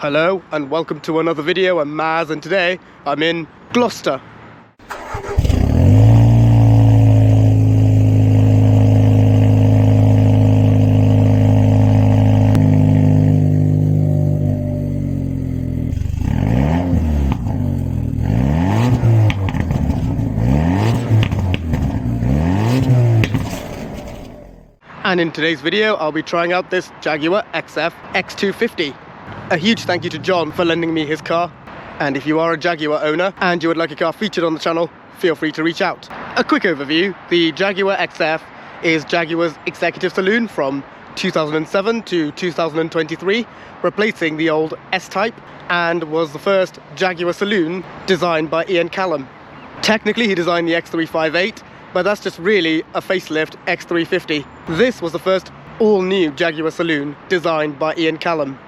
Hello and welcome to another video. I'm Maz and today I'm in Gloucester. And in today's video I'll be trying out this Jaguar XF X250. A huge thank you to John for lending me his car, and if you are a Jaguar owner and you would like a car featured on the channel, feel free to reach out. A quick overview: the Jaguar XF is Jaguar's executive saloon from 2007 to 2023, replacing the old S-Type, and was the first Jaguar saloon designed by Ian Callum. Technically he designed the X358, but that's just really a facelift X350. This was the first all-new Jaguar saloon designed by Ian Callum.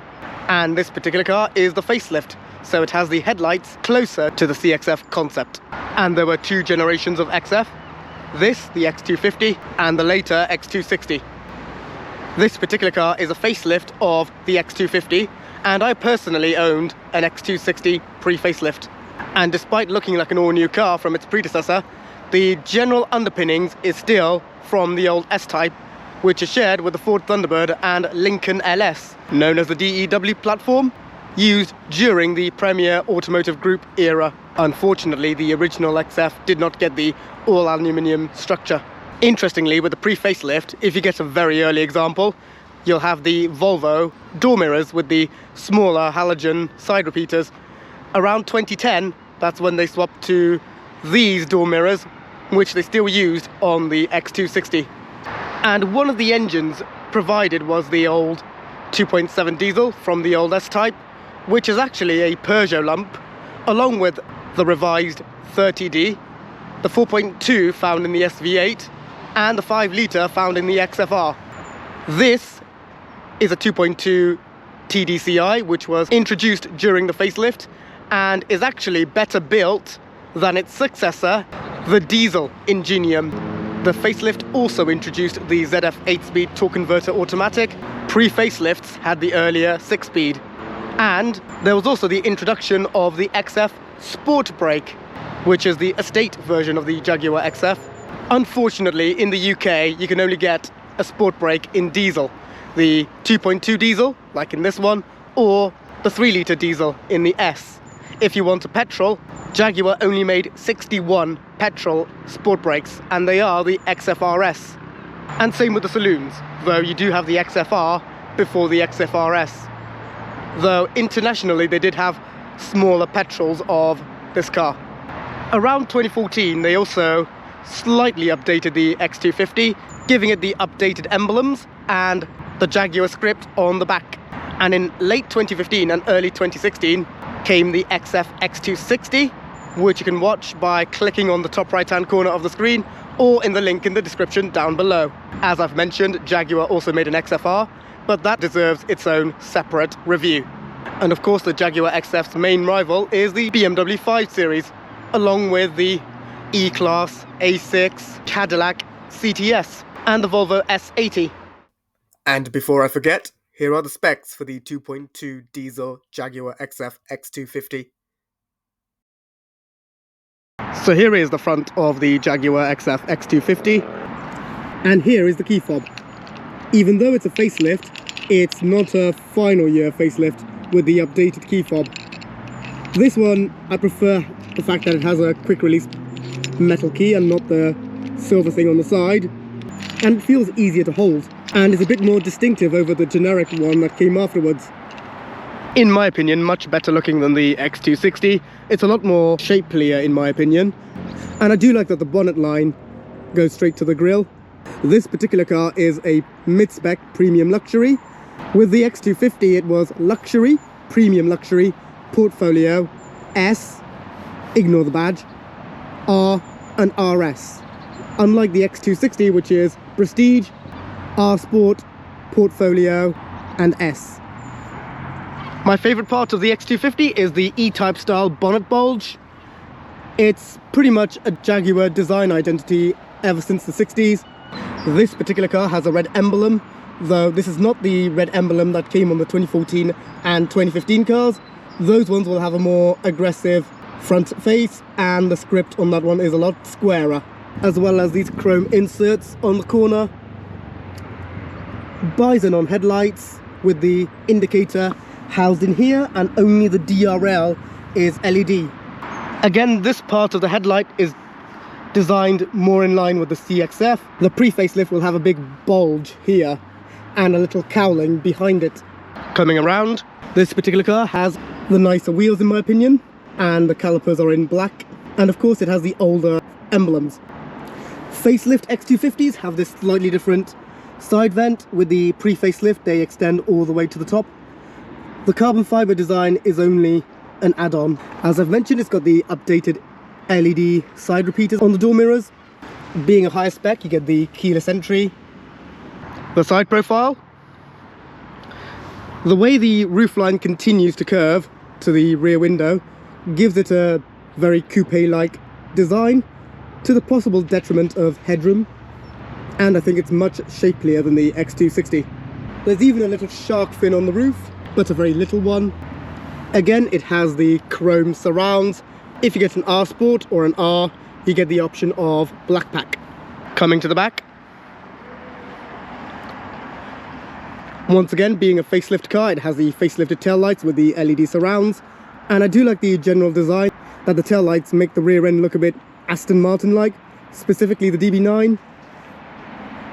And this particular car is the facelift, so it has the headlights closer to the CXF concept. And there were two generations of XF, this, the X250, and the later X260. This particular car is a facelift of the X250, and I personally owned an X260 pre-facelift. And despite looking like an all-new car from its predecessor, the general underpinnings is still from the old S-Type, which is shared with the Ford Thunderbird and Lincoln LS, known as the DEW platform, used during the Premier Automotive Group era. Unfortunately, the original XF did not get the all-aluminium structure. Interestingly, with the pre-facelift, if you get a very early example, you'll have the Volvo door mirrors with the smaller halogen side repeaters. Around 2010, that's when they swapped to these door mirrors, which they still used on the X260. And one of the engines provided was the old 2.7 diesel from the old S-Type, which is actually a Peugeot lump, along with the revised 30D, the 4.2 found in the SV8, and the 5 litre found in the XFR. This is a 2.2 TDCi, which was introduced during the facelift, and is actually better built than its successor, the diesel Ingenium. The facelift also introduced the ZF 8-speed torque converter automatic. Pre-facelifts had the earlier 6-speed. And there was also the introduction of the XF Sport Brake, which is the estate version of the Jaguar XF. Unfortunately, in the UK, you can only get a Sport Brake in diesel. The 2.2 diesel, like in this one, or the 3 litre diesel in the S. If you want a petrol, Jaguar only made 61 petrol sport brakes, and they are the XFRS. And same with the saloons, though you do have the XFR before the XFRS. Though internationally they did have smaller petrols of this car. Around 2014 they also slightly updated the X250, giving it the updated emblems and the Jaguar script on the back. And in late 2015 and early 2016 came the XF X260, which you can watch by clicking on the top right hand corner of the screen or in the link in the description down below. As I've mentioned, Jaguar also made an XFR, but that deserves its own separate review. And of course the Jaguar XF's main rival is the BMW 5 Series, along with the E-Class, A6, Cadillac, CTS, and the Volvo S80. And before I forget, here are the specs for the 2.2 diesel Jaguar XF X250. So here is the front of the Jaguar XF X250, and here is the key fob. Even though it's a facelift, it's not a final year facelift with the updated key fob. This one, I prefer the fact that it has a quick release metal key and not the silver thing on the side, and it feels easier to hold, and is a bit more distinctive over the generic one that came afterwards. In my opinion, much better looking than the X260. It's a lot more shapelier in my opinion. And I do like that the bonnet line goes straight to the grille. This particular car is a mid-spec premium luxury. With the X250 it was luxury, premium luxury, portfolio, S, ignore the badge, R and RS. Unlike the X260, which is prestige, R Sport, portfolio and S. My favourite part of the X250 is the E-Type style bonnet bulge. It's pretty much a Jaguar design identity ever since the 60s. This particular car has a red emblem though this is not the red emblem that came on the 2014 and 2015 cars. Those ones will have a more aggressive front face, and the script on that one is a lot squarer, as well as these chrome inserts on the corner, bison on headlights with the indicator housed in here, and only the DRL is LED. Again, this part of the headlight is designed more in line with the CXF. The pre-facelift will have a big bulge here and a little cowling behind it. Coming around, this particular car has the nicer wheels in my opinion, and the calipers are in black, and of course it has the older emblems. Facelift X250s have this slightly different side vent. With the pre-facelift they extend all the way to the top. The carbon fibre design is only an add-on. As I've mentioned, it's got the updated LED side repeaters on the door mirrors. Being a higher spec, you get the keyless entry. The side profile. The way the roofline continues to curve to the rear window gives it a very coupe-like design, to the possible detriment of headroom, and I think it's much shapelier than the X260. There's even a little shark fin on the roof, but a very little one. Again, it has the chrome surrounds. If you get an R Sport or an R, you get the option of black pack. Coming to the back. Once again, being a facelift car, it has the facelifted taillights with the LED surrounds, and I do like the general design, that the taillights make the rear end look a bit Aston Martin-like, specifically the DB9.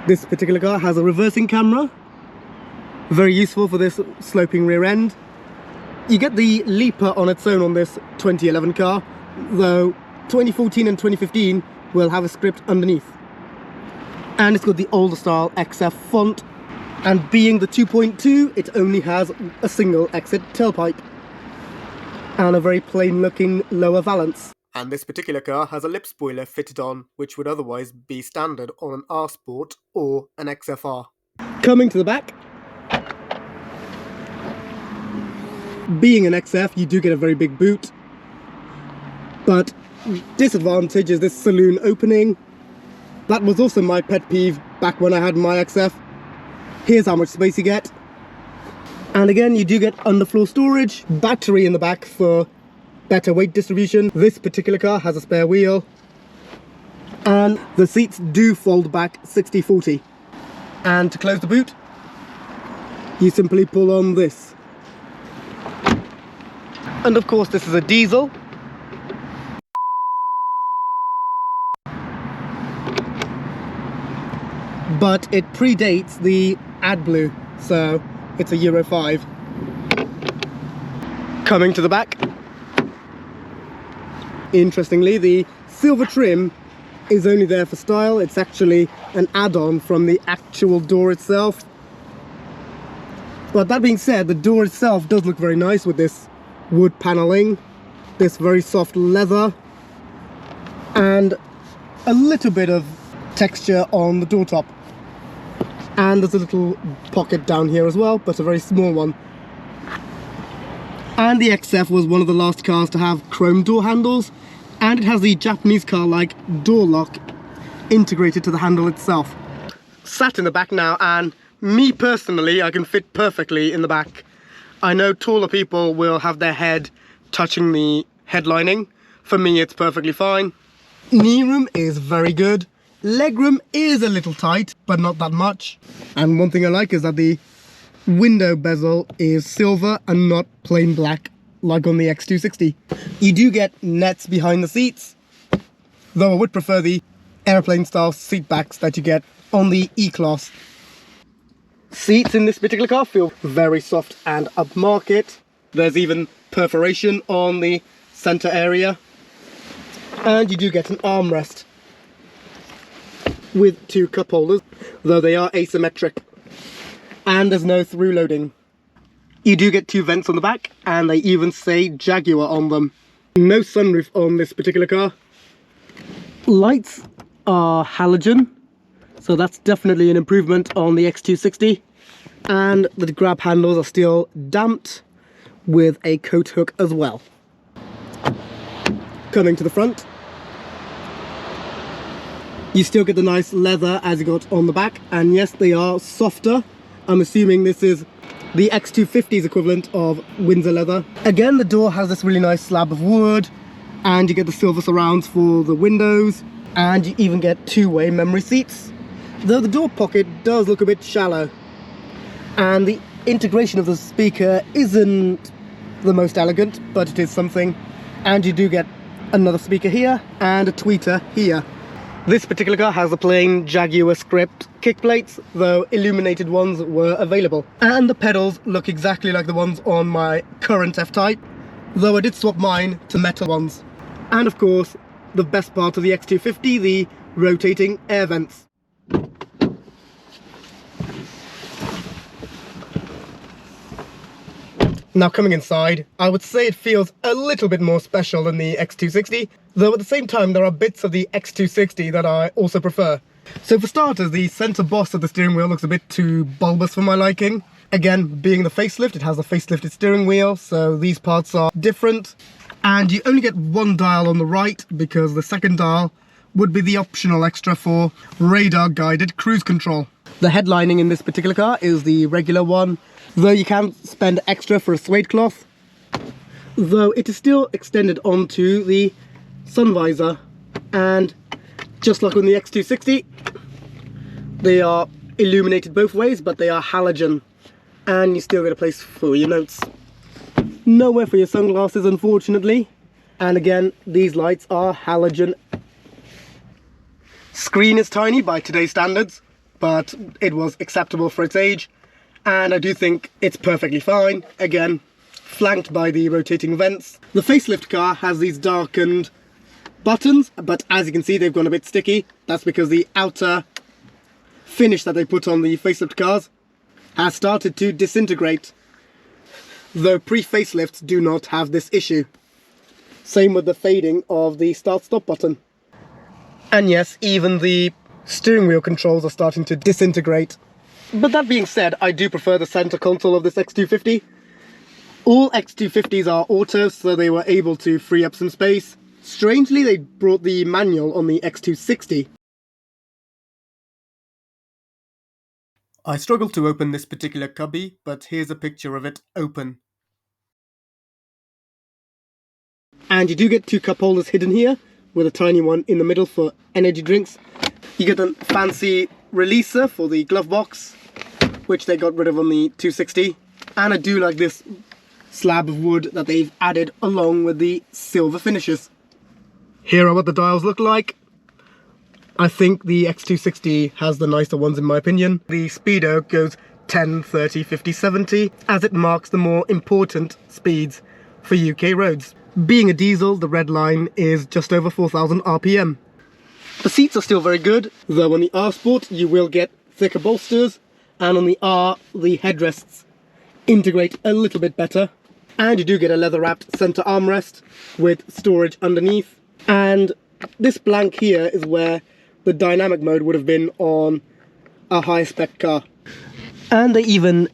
This particular car has a reversing camera, very useful for this sloping rear end. You get the leaper on its own on this 2011 car, though 2014 and 2015 will have a script underneath. And it's got the older style XF font, and being the 2.2, it only has a single exit tailpipe and a very plain looking lower valance. And this particular car has a lip spoiler fitted on, which would otherwise be standard on an R Sport or an XFR. Coming to the back. Being an XF, you do get a very big boot, but disadvantage is this saloon opening. That was also my pet peeve back when I had my XF. Here's how much space you get. And again, you do get underfloor storage, battery in the back for better weight distribution. This particular car has a spare wheel, and the seats do fold back 60/40. And to close the boot, you simply pull on this. And of course, this is a diesel. But it predates the AdBlue, so it's a Euro 5. Coming to the back. Interestingly, the silver trim is only there for style. It's actually an add-on from the actual door itself. But that being said, the door itself does look very nice with this wood paneling, this very soft leather, and a little bit of texture on the door top. And there's a little pocket down here as well, but a very small one. And the XF was one of the last cars to have chrome door handles, and it has the Japanese car-like door lock integrated to the handle itself. Sat in the back now, and me personally, I can fit perfectly in the back. I know taller people will have their head touching the headlining. For me, it's perfectly fine. Knee room is very good. Legroom is a little tight, but not that much. And one thing I like is that the window bezel is silver and not plain black like on the X260. You do get nets behind the seats, though I would prefer the airplane style seat backs that you get on the E-Class. Seats in this particular car feel very soft and upmarket. There's even perforation on the center area, and you do get an armrest with 2 cup holders, though they are asymmetric, and there's no through loading. You do get 2 vents on the back, and they even say Jaguar on them. No sunroof on this particular car. Lights are halogen, so that's definitely an improvement on the X260, and the grab handles are still damped with a coat hook as well. Coming to the front, you still get the nice leather as you got on the back, and yes, they are softer I'm assuming this is the X250's equivalent of Windsor leather. Again, the door has this really nice slab of wood, and you get the silver surrounds for the windows, and you even get two-way memory seats. Though the door pocket does look a bit shallow, and the integration of the speaker isn't the most elegant, but it is something. And you do get another speaker here and a tweeter here. This particular car has the plain Jaguar script kick plates, though illuminated ones were available. And the pedals look exactly like the ones on my current F-Type, though I did swap mine to metal ones. And of course, the best part of the X250, the rotating air vents. Now coming inside, I would say it feels a little bit more special than the X260, though at the same time there are bits of the X260 that I also prefer. So for starters, the centre boss of the steering wheel looks a bit too bulbous for my liking. Again, being the facelift, it has a facelifted steering wheel, so these parts are different. And you only get one dial on the right, because the second dial would be the optional extra for radar guided cruise control. The headlining in this particular car is the regular one, though you can spend extra for a suede cloth, though it is still extended onto the sun visor. And just like on the X260, they are illuminated both ways, but they are halogen, and you still get a place for your notes. Nowhere for your sunglasses, unfortunately. And again, these lights are halogen. Screen is tiny by today's standards, but it was acceptable for its age, and I do think it's perfectly fine. Again, flanked by the rotating vents. The facelift car has these darkened buttons, but as you can see, they've gone a bit sticky. That's because the outer finish that they put on the facelift cars has started to disintegrate, though pre-facelifts do not have this issue. Same with the fading of the start-stop button. And yes, even the steering wheel controls are starting to disintegrate. But that being said, I do prefer the center console of this X250. All X250s are auto, so they were able to free up some space. Strangely, they brought the manual on the X260. I struggled to open this particular cubby, but here's a picture of it open. And you do get two cup holders hidden here, with a tiny one in the middle for energy drinks. You get a fancy releaser for the glove box, which they got rid of on the 260. And I do like this slab of wood that they've added along with the silver finishes. Here are what the dials look like. I think the X260 has the nicer ones in my opinion. The speedo goes 10, 30, 50, 70, as it marks the more important speeds for UK roads. Being a diesel, the red line is just over 4,000 RPM. The seats are still very good, though on the R Sport you will get thicker bolsters, and on the R the headrests integrate a little bit better. And you do get a leather wrapped centre armrest with storage underneath. And this blank here is where the dynamic mode would have been on a high spec car. And they even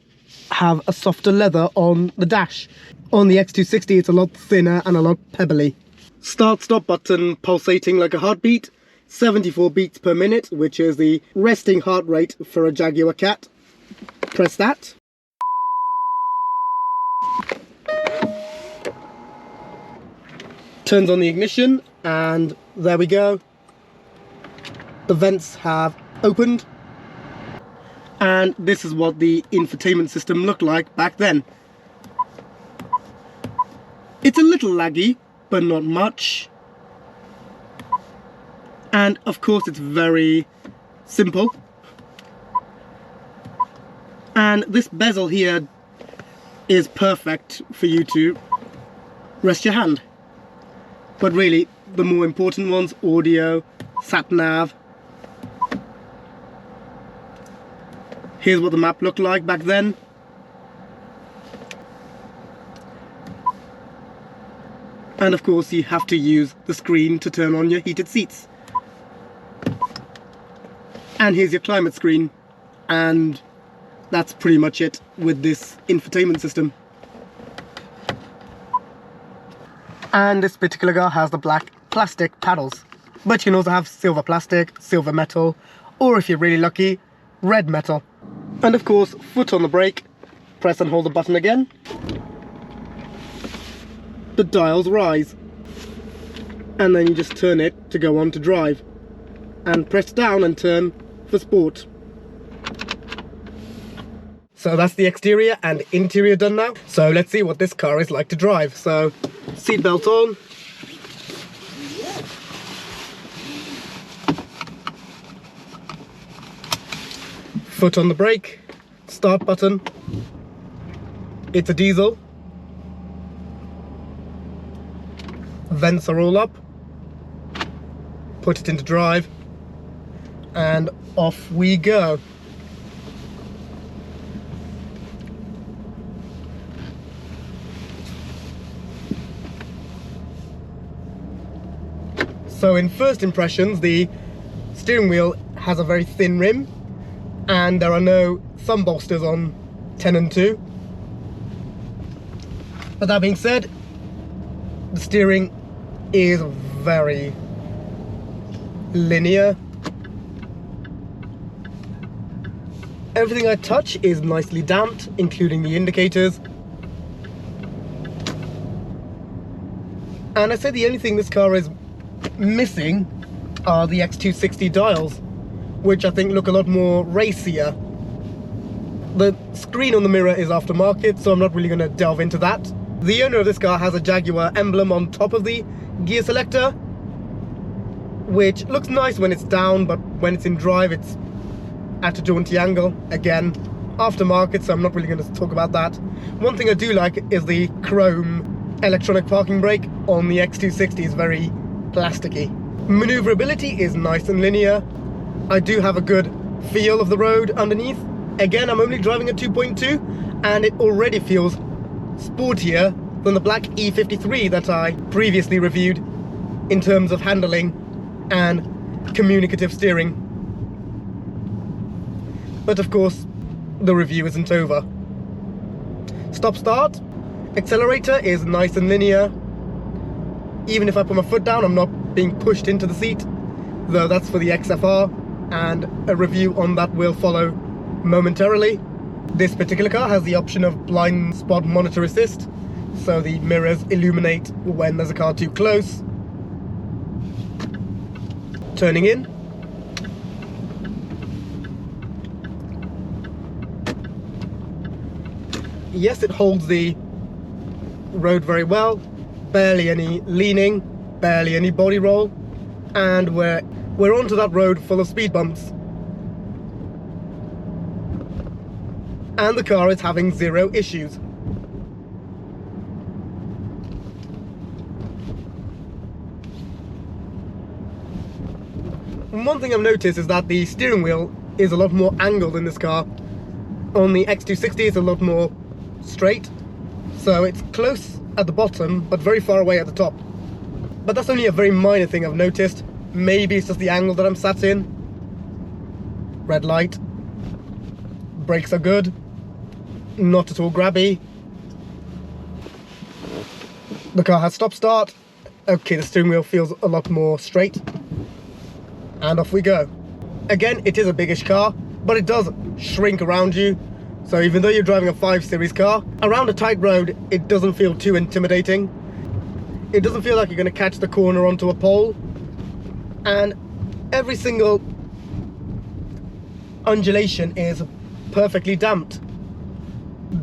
have a softer leather on the dash. On the X260 it's a lot thinner and a lot pebbly. Start stop button pulsating like a heartbeat. 74 beats per minute, which is the resting heart rate for a Jaguar cat. Press that. Turns on the ignition, and there we go. The vents have opened. And this is what the infotainment system looked like back then. It's a little laggy, but not much. And of course it's very simple. And this bezel here is perfect for you to rest your hand. But really, the more important ones, audio, sat nav. Here's what the map looked like back then. And of course you have to use the screen to turn on your heated seats. And here's your climate screen, and that's pretty much it with this infotainment system. And this particular car has the black plastic paddles, but you can also have silver plastic, silver metal, or if you're really lucky, red metal. And of course, foot on the brake, press and hold the button again. The dials rise. And then you just turn it to go on to drive. And press down and turn for sport. So that's the exterior and interior done now. So let's see what this car is like to drive. So, seatbelt on. Foot on the brake. Start button. It's a diesel. Vents are all up. Put it into drive. And off we go. So in first impressions, the steering wheel has a very thin rim and there are no thumb bolsters on 10 and 2. But that being said, the steering is very linear. Everything I touch is nicely damped, including the indicators. And I'd say the only thing this car is missing are the X260 dials, which I think look a lot more racier. The screen on the mirror is aftermarket, so I'm not really going to delve into that. The owner of this car has a Jaguar emblem on top of the gear selector, which looks nice when it's down, but when it's in drive it's at a jaunty angle. Again, aftermarket, so I'm not really going to talk about that. One thing I do like is the chrome electronic parking brake on the X260 is very plasticky. Maneuverability is nice and linear. I do have a good feel of the road underneath. Again, I'm only driving a 2.2 and it already feels sportier than the black E53 that I previously reviewed in terms of handling and communicative steering. But of course, the review isn't over. Stop start. Accelerator is nice and linear. Even if I put my foot down, I'm not being pushed into the seat, though that's for the XFR, and a review on that will follow momentarily. This particular car has the option of blind spot monitor assist, so the mirrors illuminate when there's a car too close. Turning in. Yes, it holds the road very well. Barely any leaning, barely any body roll, and we're onto that road full of speed bumps. And the car is having zero issues. And one thing I've noticed is that the steering wheel is a lot more angled in this car. On the X260 it's a lot more straight, so it's close at the bottom but very far away at the top. But that's only a very minor thing I've noticed. Maybe it's just the angle that I'm sat in. Red light. Brakes are good. Not at all grabby. The car has stop start. Okay, the steering wheel feels a lot more straight. And off we go. Again, it is a biggish car, but it does shrink around you. So even though you're driving a 5 Series car, around a tight road, it doesn't feel too intimidating. It doesn't feel like you're going to catch the corner onto a pole. And every single undulation is perfectly damped.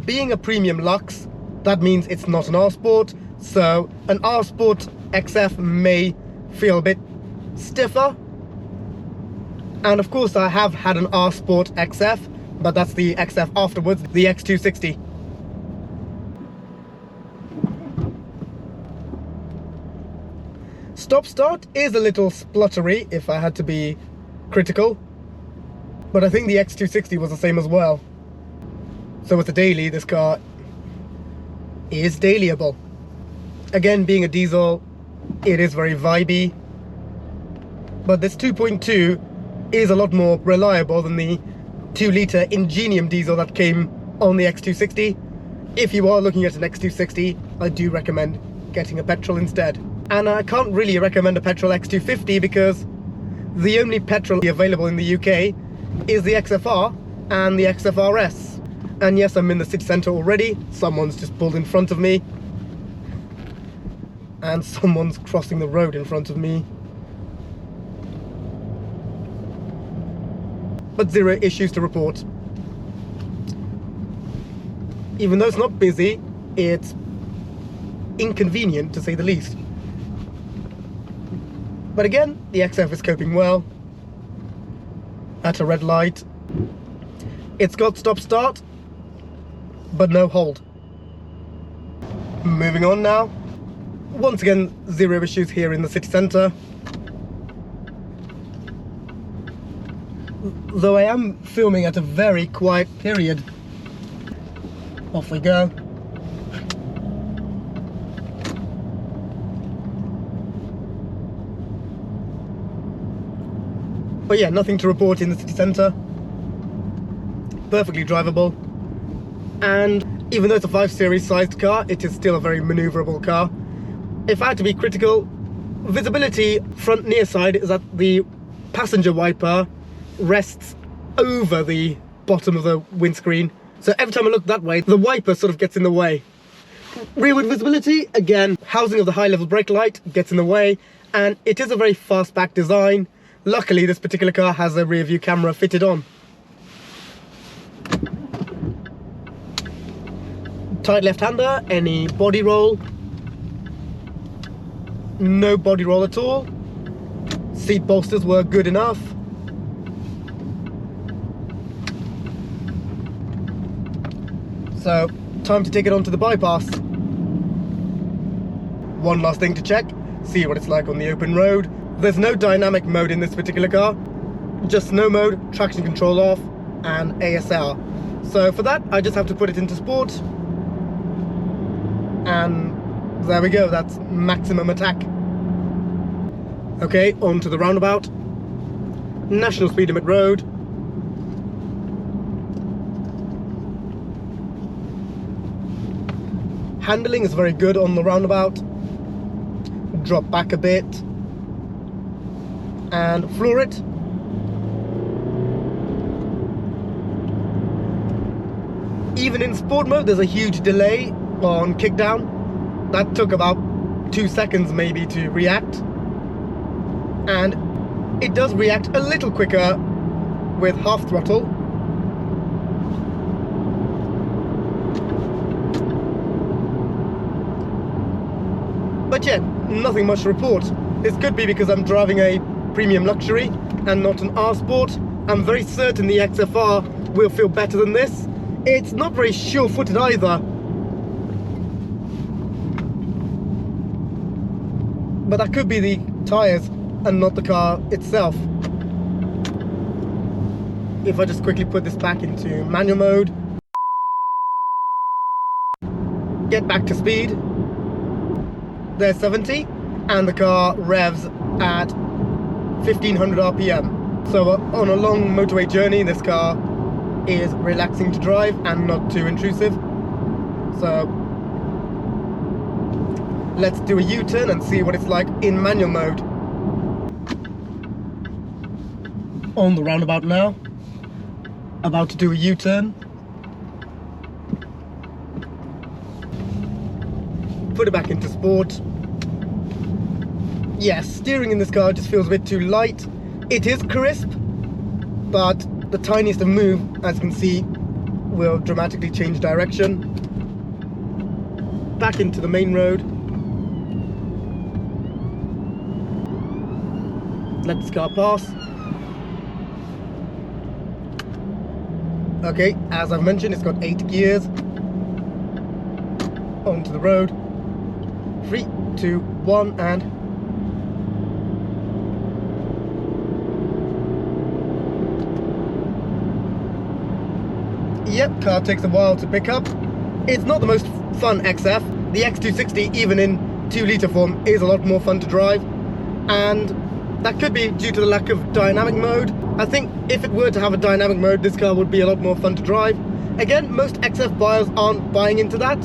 Being a premium Lux, that means it's not an R-Sport, so an R-Sport XF may feel a bit stiffer. And of course I have had an R-Sport XF, but that's the XF afterwards, the X260. Stop start is a little spluttery, if I had to be critical, but I think the X260 was the same as well. So with the daily, this car is dailyable. Again, being a diesel, it is very vibey, but this 2.2 is a lot more reliable than the 2-litre Ingenium diesel that came on the X260. If you are looking at an X260, I do recommend getting a petrol instead. And I can't really recommend a petrol X250 because the only petrol available in the UK is the XFR, and the XFRS. And yes, I'm in the city centre already. Someone's just pulled in front of me. And someone's crossing the road in front of me. But zero issues to report. Even though it's not busy, it's inconvenient to say the least. But again, the XF is coping well. At a red light. It's got stop-start, but no hold. Moving on now. Once again, zero issues here in the city centre. Though I am filming at a very quiet period. Off we go. But yeah, nothing to report in the city centre. Perfectly drivable. And even though it's a 5 Series sized car, it is still a very manoeuvrable car. If I had to be critical, visibility front near side is that the passenger wiper rests over the bottom of the windscreen. So every time I look that way, the wiper sort of gets in the way. Rearward visibility, again, housing of the high level brake light gets in the way, and it is a very fastback design. Luckily, this particular car has a rear view camera fitted on. Tight left-hander, any body roll? No body roll at all. Seat bolsters were good enough. So, time to take it onto the bypass. One last thing to check, see what it's like on the open road. There's no dynamic mode in this particular car. Just snow mode, traction control off, and ASR. So for that, I just have to put it into sport. And there we go, that's maximum attack. Okay, on to the roundabout. National speed limit road. Handling is very good on the roundabout. Drop back a bit. And floor it. Even in sport mode, there's a huge delay on kickdown. That took about 2 seconds maybe to react. And it does react a little quicker with half throttle. But yeah, nothing much to report. This could be because I'm driving a premium luxury and not an R Sport. I'm very certain the XFR will feel better than this. It's not very sure-footed either. But that could be the tyres and not the car itself. If I just quickly put this back into manual mode. Get back to speed. There's 70 and the car revs at 1500 RPM. So on a long motorway journey, this car is relaxing to drive and not too intrusive. So let's do a U-turn and see what it's like in manual mode. On the roundabout now, about to do a U-turn. Put it back into sport. Yes, steering in this car just feels a bit too light. It is crisp, but the tiniest of move, as you can see, will dramatically change direction. Back into the main road. Let this car pass. Okay, as I've mentioned, it's got 8 gears. Onto the road. 3, 2, 1, and yep, car takes a while to pick up. It's not the most fun XF. The X260, even in 2-litre form, is a lot more fun to drive, and that could be due to the lack of dynamic mode. I think if it were to have a dynamic mode, this car would be a lot more fun to drive. Again, most XF buyers aren't buying into that.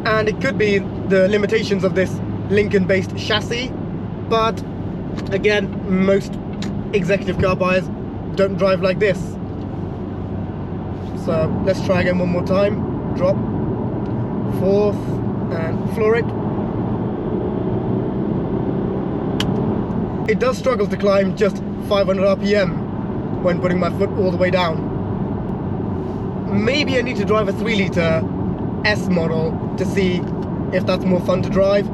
And it could be the limitations of this Lincoln-based chassis, but Again, most executive car buyers don't drive like this. So let's try again one more time. Drop, fourth, and floor it. It does struggle to climb just 500 RPM when putting my foot all the way down. Maybe I need to drive a 3-litre S model to see if that's more fun to drive.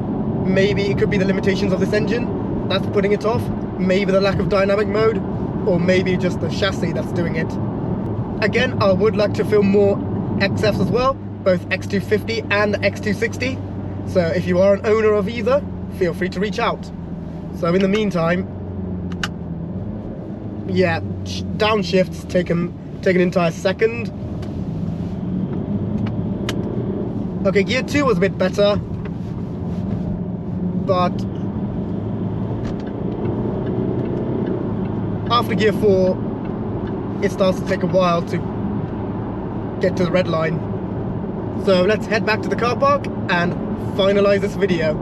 Maybe it could be the limitations of this engine that's putting it off. Maybe the lack of dynamic mode, or maybe just the chassis that's doing it. Again, I would like to film more XFs as well, both X250 and the X260. So if you are an owner of either, feel free to reach out. So in the meantime, yeah, downshifts take an entire second. Okay, gear 2 was a bit better, but after gear 4, it starts to take a while to get to the red line. So let's head back to the car park and finalize this video.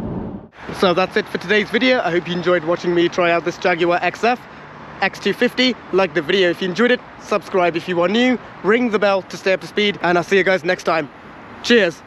So that's it for today's video. I hope you enjoyed watching me try out this Jaguar XF X250. Like the video if you enjoyed it, subscribe if you are new, ring the bell to stay up to speed, and I'll see you guys next time. Cheers.